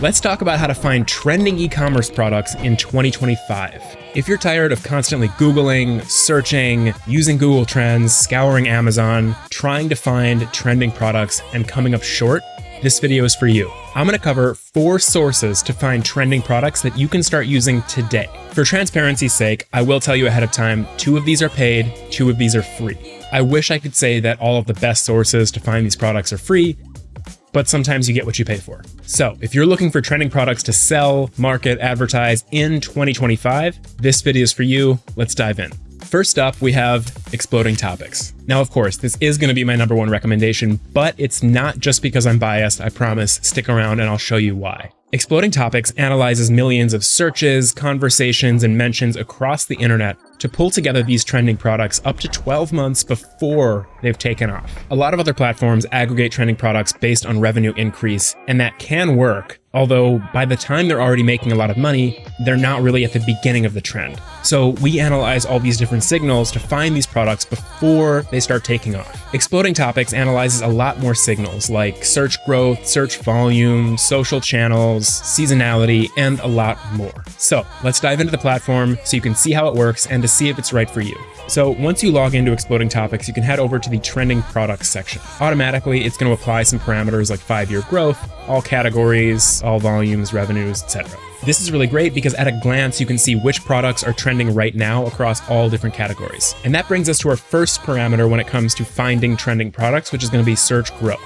Let's talk about how to find trending e-commerce products in 2025. If you're tired of constantly Googling, searching, using Google Trends, scouring Amazon, trying to find trending products and coming up short, this video is for you. I'm going to cover 4 sources to find trending products that you can start using today. For transparency's sake, I will tell you ahead of time, 2 of these are paid, 2 of these are free. I wish I could say that all of the best sources to find these products are free, but sometimes you get what you pay for. So if you're looking for trending products to sell, market, advertise in 2025, this video is for you. Let's dive in. First up, we have exploding topics. Now, of course, this is going to be my #1 recommendation, but it's not just because I'm biased. I promise, stick around and I'll show you why. Exploding Topics analyzes millions of searches, conversations, and mentions across the internet to pull together these trending products up to 12 months before they've taken off. A lot of other platforms aggregate trending products based on revenue increase, and that can work, although by the time they're already making a lot of money, they're not really at the beginning of the trend. So we analyze all these different signals to find these products before they start taking off. Exploding Topics analyzes a lot more signals like search growth, search volume, social channels, seasonality, and a lot more. So let's dive into the platform so you can see how it works and to see if it's right for you. So once you log into Exploding Topics, you can head over to the trending products section. Automatically, it's going to apply some parameters like 5-year growth, all categories, all volumes, revenues, etc. This is really great because at a glance, you can see which products are trending right now across all different categories. And that brings us to our first parameter when it comes to finding trending products, which is going to be search growth.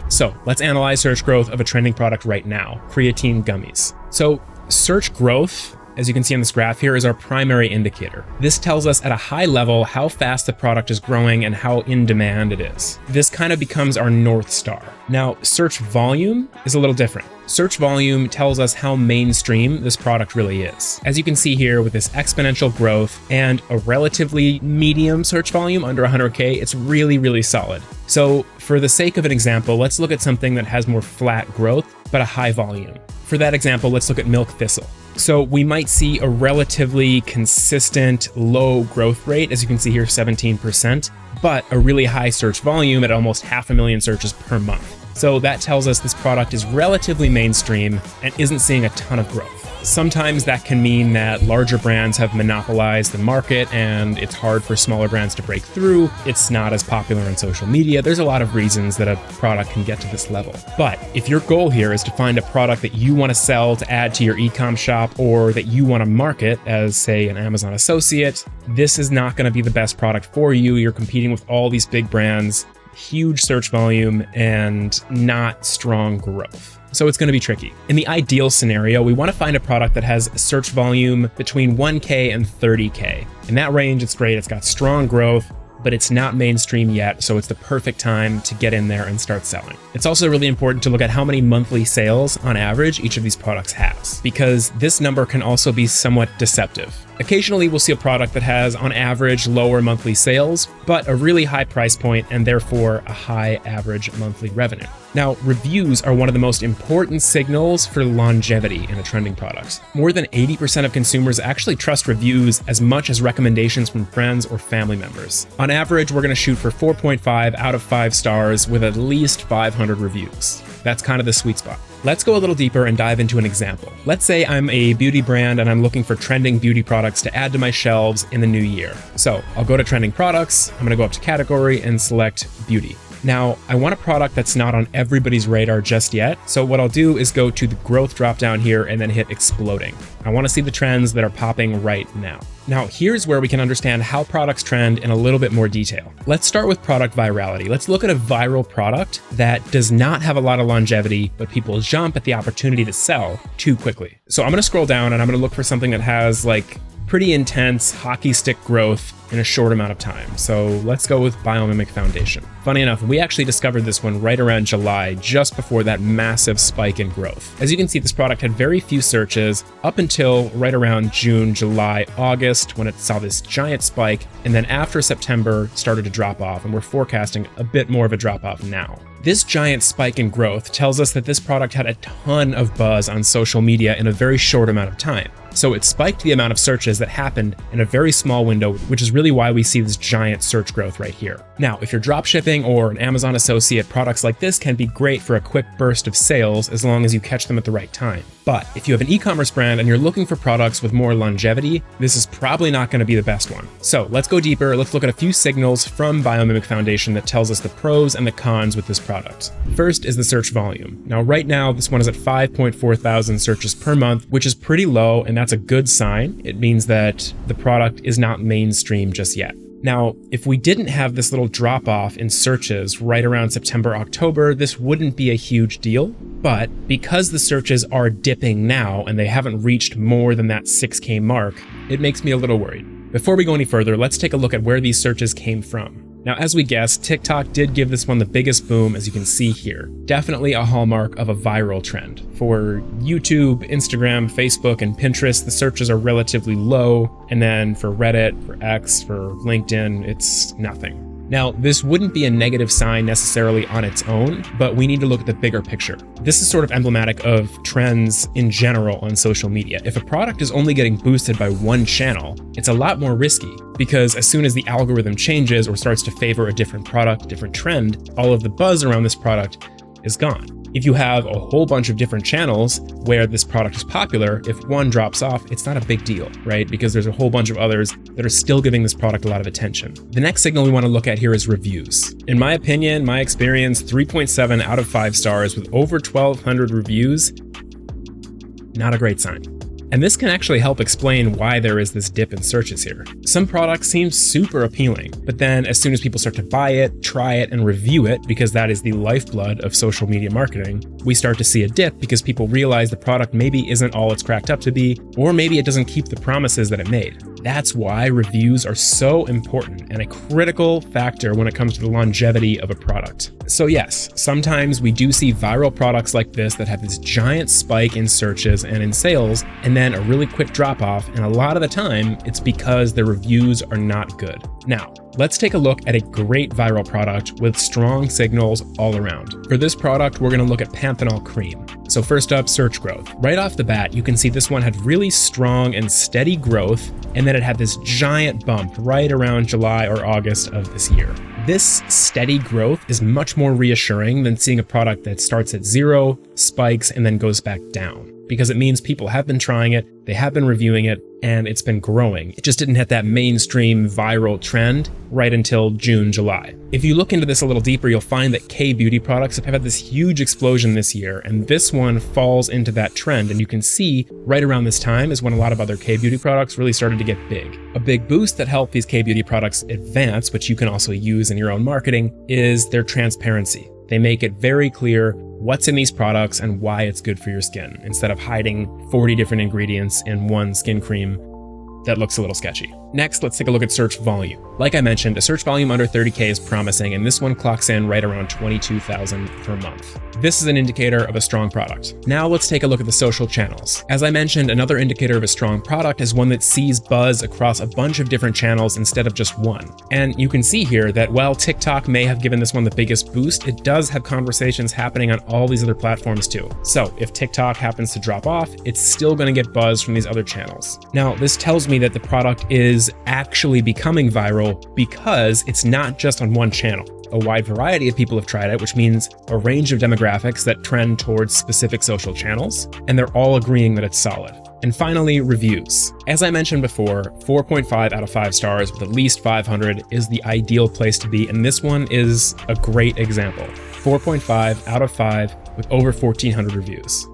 So let's analyze search growth of a trending product right now, creatine gummies. So search growth, as you can see on this graph here, is our primary indicator. This tells us at a high level how fast the product is growing and how in demand it is. This kind of becomes our North Star. Now, search volume is a little different. Search volume tells us how mainstream this product really is. As you can see here with this exponential growth and a relatively medium search volume under 100K, it's really, really solid. So for the sake of an example, let's look at something that has more flat growth, but a high volume. For that example, let's look at milk thistle. So we might see a relatively consistent low growth rate, as you can see here, 17%, but a really high search volume at almost 500,000 searches per month. So that tells us this product is relatively mainstream and isn't seeing a ton of growth. Sometimes that can mean that larger brands have monopolized the market and it's hard for smaller brands to break through. It's not as popular on social media. There's a lot of reasons that a product can get to this level. But if your goal here is to find a product that you want to sell to add to your e-com shop or that you want to market as, say, an Amazon associate, this is not going to be the best product for you. You're competing with all these big brands, huge search volume, and not strong growth. So it's going to be tricky. In the ideal scenario, we want to find a product that has a search volume between 1K and 30K. In that range, it's great. It's got strong growth, but it's not mainstream yet, so it's the perfect time to get in there and start selling. It's also really important to look at how many monthly sales on average each of these products has, because this number can also be somewhat deceptive. Occasionally, we'll see a product that has, on average, lower monthly sales, but a really high price point and therefore a high average monthly revenue. Now, reviews are one of the most important signals for longevity in a trending product. More than 80% of consumers actually trust reviews as much as recommendations from friends or family members. On average, we're going to shoot for 4.5 out of 5 stars with at least 500 reviews. That's kind of the sweet spot. Let's go a little deeper and dive into an example. Let's say I'm a beauty brand and I'm looking for trending beauty products to add to my shelves in the new year. So I'll go to trending products, I'm going to go up to category and select beauty. Now, I want a product that's not on everybody's radar just yet, so what I'll do is go to the growth dropdown here and then hit exploding. I want to see the trends that are popping right now. Now, here's where we can understand how products trend in a little bit more detail. Let's start with product virality. Let's look at a viral product that does not have a lot of longevity, but people jump at the opportunity to sell too quickly. So I'm going to scroll down and I'm going to look for something that has like pretty intense hockey stick growth in a short amount of time. So let's go with Biomimic Foundation. Funny enough, we actually discovered this one right around July, just before that massive spike in growth. As you can see, this product had very few searches up until right around June, July, August, when it saw this giant spike. And then after September, started to drop off, and we're forecasting a bit more of a drop off now. This giant spike in growth tells us that this product had a ton of buzz on social media in a very short amount of time. So it spiked the amount of searches that happened in a very small window, which is really why we see this giant search growth right here. Now, if you're dropshipping or an Amazon associate, products like this can be great for a quick burst of sales as long as you catch them at the right time. But if you have an e-commerce brand and you're looking for products with more longevity, this is probably not going to be the best one. So let's go deeper. Let's look at a few signals from Biomimic Foundation that tells us the pros and the cons with this product. First is the search volume. Now, right now, this one is at 5.4 thousand searches per month, which is pretty low, and that's a good sign. It means that the product is not mainstream just yet. Now, if we didn't have this little drop off in searches right around September, October, this wouldn't be a huge deal. But because the searches are dipping now and they haven't reached more than that 6K mark, it makes me a little worried. Before we go any further, let's take a look at where these searches came from. Now, as we guessed, TikTok did give this one the biggest boom, as you can see here. Definitely a hallmark of a viral trend. For YouTube, Instagram, Facebook, and Pinterest, the searches are relatively low. And then for Reddit, for X, for LinkedIn, it's nothing. Now, this wouldn't be a negative sign necessarily on its own, but we need to look at the bigger picture. This is sort of emblematic of trends in general on social media. If a product is only getting boosted by one channel, it's a lot more risky, because as soon as the algorithm changes or starts to favor a different product, different trend, all of the buzz around this product is gone. If you have a whole bunch of different channels where this product is popular, if one drops off, it's not a big deal, right? Because there's a whole bunch of others that are still giving this product a lot of attention. The next signal we want to look at here is reviews. In my opinion, my experience, 3.7 out of 5 stars with over 1,200 reviews, not a great sign. And this can actually help explain why there is this dip in searches here. Some products seem super appealing, but then as soon as people start to buy it, try it, and review it, because that is the lifeblood of social media marketing, we start to see a dip because people realize the product maybe isn't all it's cracked up to be, or maybe it doesn't keep the promises that it made. That's why reviews are so important and a critical factor when it comes to the longevity of a product. So yes, sometimes we do see viral products like this that have this giant spike in searches and in sales, and then a really quick drop off, and a lot of the time it's because the reviews are not good. Now, let's take a look at a great viral product with strong signals all around. For this product, we're going to look at Panthenol Cream. So first up, search growth. Right off the bat, you can see this one had really strong and steady growth, and then it had this giant bump right around July or August of this year. This steady growth is much more reassuring than seeing a product that starts at 0, spikes, and then goes back down, because it means people have been trying it, they have been reviewing it, and it's been growing. It just didn't hit that mainstream viral trend right until June, July. If you look into this a little deeper, you'll find that K-beauty products have had this huge explosion this year, and this one falls into that trend. And you can see right around this time is when a lot of other K-beauty products really started to get big. A big boost that helped these K-beauty products advance, which you can also use in your own marketing, is their transparency. They make it very clear what's in these products and why it's good for your skin, instead of hiding 40 different ingredients in one skin cream that looks a little sketchy. Next, let's take a look at search volume. Like I mentioned, a search volume under 30K is promising, and this one clocks in right around 22,000 per month. This is an indicator of a strong product. Now let's take a look at the social channels. As I mentioned, another indicator of a strong product is one that sees buzz across a bunch of different channels instead of just one. And you can see here that while TikTok may have given this one the biggest boost, it does have conversations happening on all these other platforms too. So if TikTok happens to drop off, it's still going to get buzz from these other channels. Now, this tells me that the product is actually becoming viral because it's not just on one channel. A wide variety of people have tried it, which means a range of demographics that trend towards specific social channels, and they're all agreeing that it's solid. And finally, reviews. As I mentioned before, 4.5 out of 5 stars with at least 500 is the ideal place to be, and this one is a great example. 4.5 out of 5 with over 1,400 reviews.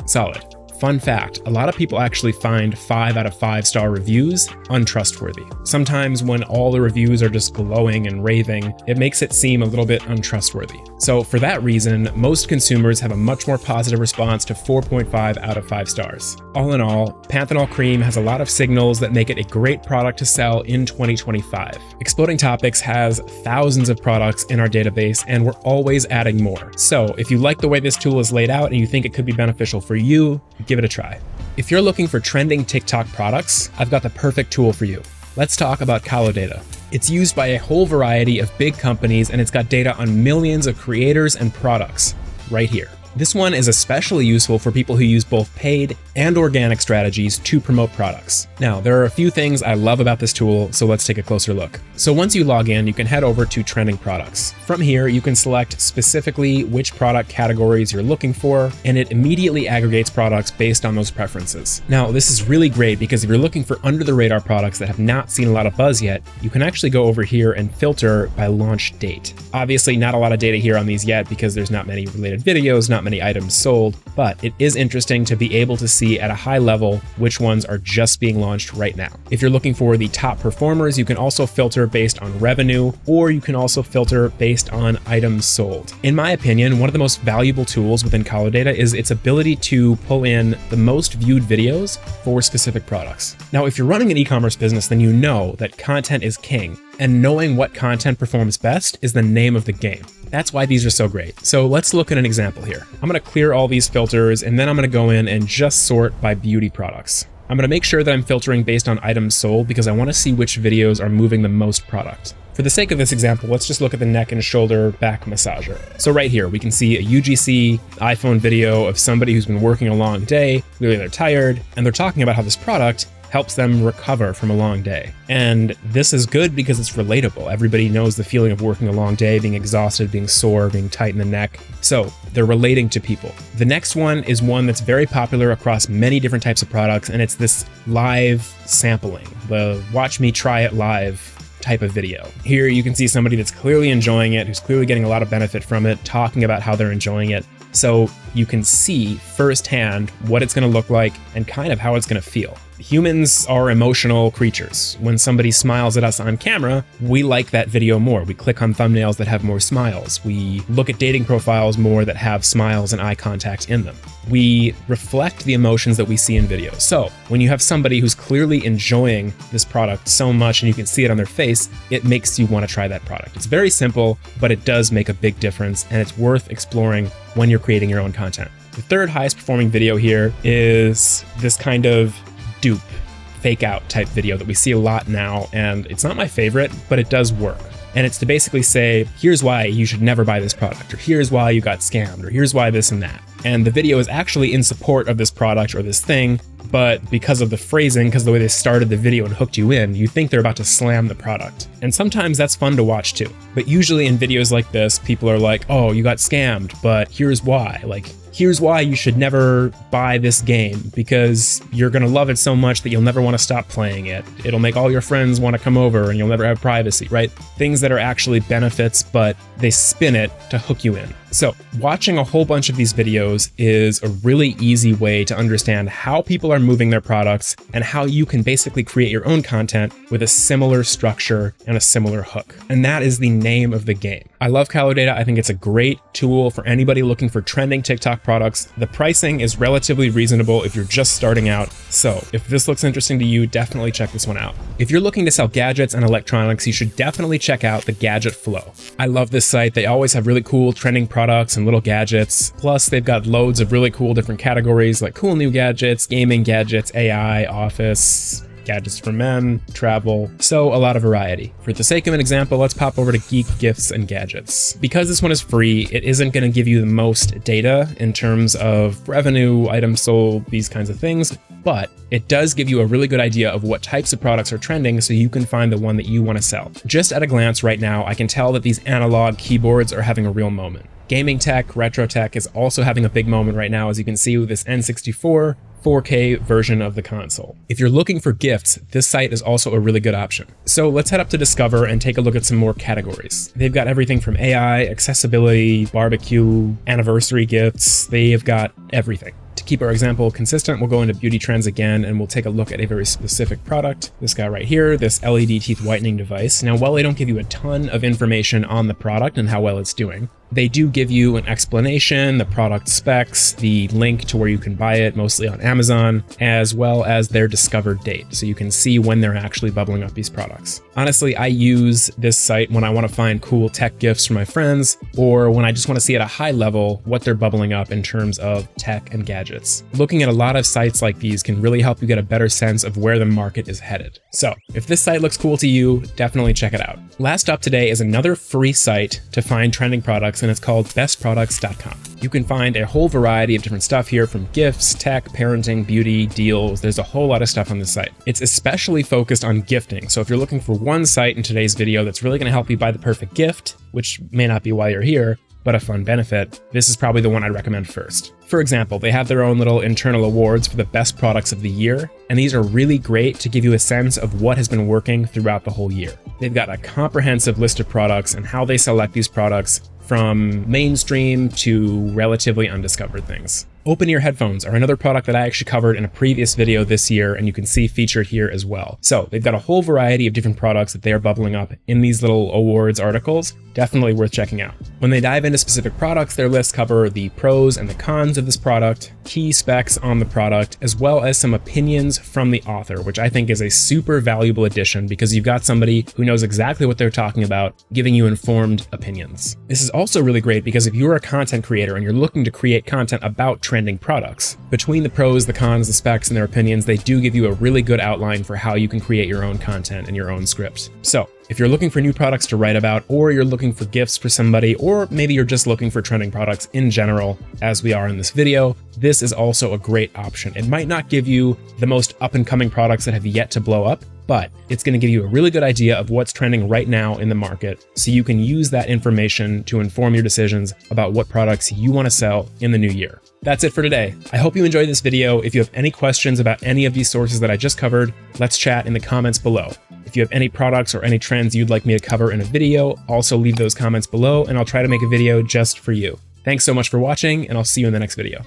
Solid. Fun fact, a lot of people actually find 5 out of 5 star reviews untrustworthy. Sometimes when all the reviews are just glowing and raving, it makes it seem a little bit untrustworthy. So for that reason, most consumers have a much more positive response to 4.5 out of 5 stars. All in all, Panthenol Cream has a lot of signals that make it a great product to sell in 2025. Exploding Topics has thousands of products in our database, and we're always adding more. So if you like the way this tool is laid out and you think it could be beneficial for you, give it a try. If you're looking for trending TikTok products, I've got the perfect tool for you. Let's talk about Kalodata. It's used by a whole variety of big companies, and it's got data on millions of creators and products right here. This one is especially useful for people who use both paid and organic strategies to promote products. Now, there are a few things I love about this tool, so let's take a closer look. So once you log in, you can head over to Trending Products. From here, you can select specifically which product categories you're looking for, and it immediately aggregates products based on those preferences. Now, this is really great because if you're looking for under-the-radar products that have not seen a lot of buzz yet, you can actually go over here and filter by launch date. Obviously, not a lot of data here on these yet because there's not many related videos, not many items sold, but it is interesting to be able to see at a high level which ones are just being launched right now. If you're looking for the top performers, you can also filter based on revenue, or you can also filter based on items sold. In my opinion, one of the most valuable tools within Kalodata is its ability to pull in the most viewed videos for specific products. Now, if you're running an e-commerce business, then you know that content is king, and knowing what content performs best is the name of the game. That's why these are so great. So let's look at an example here. I'm gonna clear all these filters, and then I'm gonna go in and just sort by beauty products. I'm gonna make sure that I'm filtering based on items sold because I wanna see which videos are moving the most product. For the sake of this example, let's just look at the neck and shoulder back massager. So right here, we can see a UGC iPhone video of somebody who's been working a long day, clearly they're tired, and they're talking about how this product helps them recover from a long day. And this is good because it's relatable. Everybody knows the feeling of working a long day, being exhausted, being sore, being tight in the neck. So they're relating to people. The next one is one that's very popular across many different types of products, and it's this live sampling, the watch me try it live type of video. Here you can see somebody that's clearly enjoying it, who's clearly getting a lot of benefit from it, talking about how they're enjoying it. So you can see firsthand what it's gonna look like and kind of how it's gonna feel. Humans are emotional creatures. When somebody smiles at us on camera, we like that video more. We click on thumbnails that have more smiles. We look at dating profiles more that have smiles and eye contact in them. We reflect the emotions that we see in videos. So when you have somebody who's clearly enjoying this product so much and you can see it on their face, it makes you want to try that product. It's very simple, but it does make a big difference, and it's worth exploring when you're creating your own content. The third highest performing video here is this kind of dupe, fake out type video that we see a lot now, and it's not my favorite, but it does work. And it's to basically say, here's why you should never buy this product, or here's why you got scammed, or here's why this and that. And the video is actually in support of this product or this thing, but because of the phrasing, because of the way they started the video and hooked you in, you think they're about to slam the product. And sometimes that's fun to watch too. But usually in videos like this, people are like, oh, you got scammed, but here's why. Like, here's why you should never buy this game, because you're gonna love it so much that you'll never wanna stop playing it. It'll make all your friends wanna come over and you'll never have privacy, right? Things that are actually benefits, but they spin it to hook you in. So watching a whole bunch of these videos is a really easy way to understand how people are moving their products and how you can basically create your own content with a similar structure and a similar hook. And that is the name of the game. I love Kalodata. I think it's a great tool for anybody looking for trending TikTok products. The pricing is relatively reasonable if you're just starting out. So if this looks interesting to you, definitely check this one out. If you're looking to sell gadgets and electronics, you should definitely check out the Gadget Flow. I love this site. They always have really cool trending products and little gadgets. Plus, they've got loads of really cool different categories like cool new gadgets, gaming gadgets, AI, office, gadgets for men, travel, so a lot of variety. For the sake of an example, let's pop over to Geek Gifts and Gadgets. Because this one is free, it isn't going to give you the most data in terms of revenue, items sold, these kinds of things, but it does give you a really good idea of what types of products are trending so you can find the one that you want to sell. Just at a glance right now, I can tell that these analog keyboards are having a real moment. Gaming tech, retro tech is also having a big moment right now, as you can see with this N64 4K version of the console. If you're looking for gifts, this site is also a really good option. So let's head up to Discover and take a look at some more categories. They've got everything from AI, accessibility, barbecue, anniversary gifts. They've got everything. To keep our example consistent, we'll go into beauty trends again, and we'll take a look at a very specific product. This guy right here, this LED teeth whitening device. Now, while they don't give you a ton of information on the product and how well it's doing, they do give you an explanation, the product specs, the link to where you can buy it, mostly on Amazon, as well as their discovered date, so you can see when they're actually bubbling up these products. Honestly, I use this site when I want to find cool tech gifts for my friends, or when I just want to see at a high level what they're bubbling up in terms of tech and gadgets. Looking at a lot of sites like these can really help you get a better sense of where the market is headed. So if this site looks cool to you, definitely check it out. Last up today is another free site to find trending products and it's called bestproducts.com. You can find a whole variety of different stuff here, from gifts, tech, parenting, beauty, deals. There's a whole lot of stuff on this site. It's especially focused on gifting. So if you're looking for one site in today's video that's really going to help you buy the perfect gift, which may not be why you're here, but a fun benefit, this is probably the one I'd recommend first. For example, they have their own little internal awards for the best products of the year, and these are really great to give you a sense of what has been working throughout the whole year. They've got a comprehensive list of products and how they select these products, from mainstream to relatively undiscovered things. Open-ear headphones are another product that I actually covered in a previous video this year, and you can see featured here as well. So they've got a whole variety of different products that they are bubbling up in these little awards articles. Definitely worth checking out. When they dive into specific products, their lists cover the pros and the cons of this product, key specs on the product, as well as some opinions from the author, which I think is a super valuable addition because you've got somebody who knows exactly what they're talking about, giving you informed opinions. This is also really great because if you're a content creator and you're looking to create content about trending products, between the pros, the cons, the specs, and their opinions, they do give you a really good outline for how you can create your own content and your own script. So if you're looking for new products to write about, or you're looking for gifts for somebody, or maybe you're just looking for trending products in general, as we are in this video, this is also a great option. It might not give you the most up-and-coming products that have yet to blow up, but it's going to give you a really good idea of what's trending right now in the market, so you can use that information to inform your decisions about what products you want to sell in the new year. That's it for today. I hope you enjoyed this video. If you have any questions about any of these sources that I just covered, let's chat in the comments below. If you have any products or any trends you'd like me to cover in a video, also leave those comments below and I'll try to make a video just for you. Thanks so much for watching, and I'll see you in the next video.